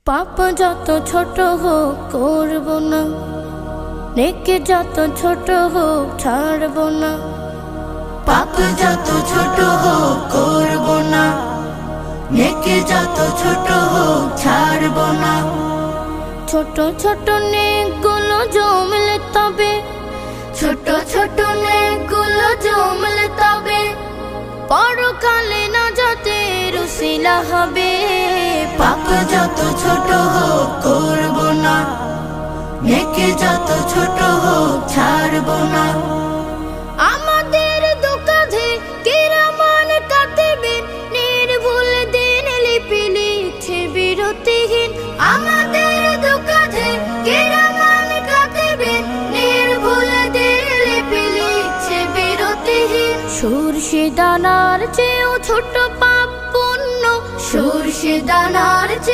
পাপ যত ছোট হোক করব না, নেকি যত ছোট হোক ছাড়ব না। পাপ যত ছোট হোক করব না, নেকি যত ছোট হোক ছাড়ব না। ছোট ছোট নেকগুলো জমলে তবে, ছোট ছোট নেকগুলো জমলে তবে পরকালে নাজাতের উসিলা হবে। পাপ যত ছোট হোক করব না, নেকি যত ছোট হোক ছাড়ব না। আমাদের দুকাধে কিরামান কাতিবিন নির্ভুল দিন লিপি লিখছে বিরতিহীন। আমাদের দুকাধে কিরামান কাতিবিন নির্ভুল দিন লিপি লিখছে বিরতিহীন। সরষে দানার চেয়েও ছোট পাপ পুণ্য, সরষে দানার চেয়ে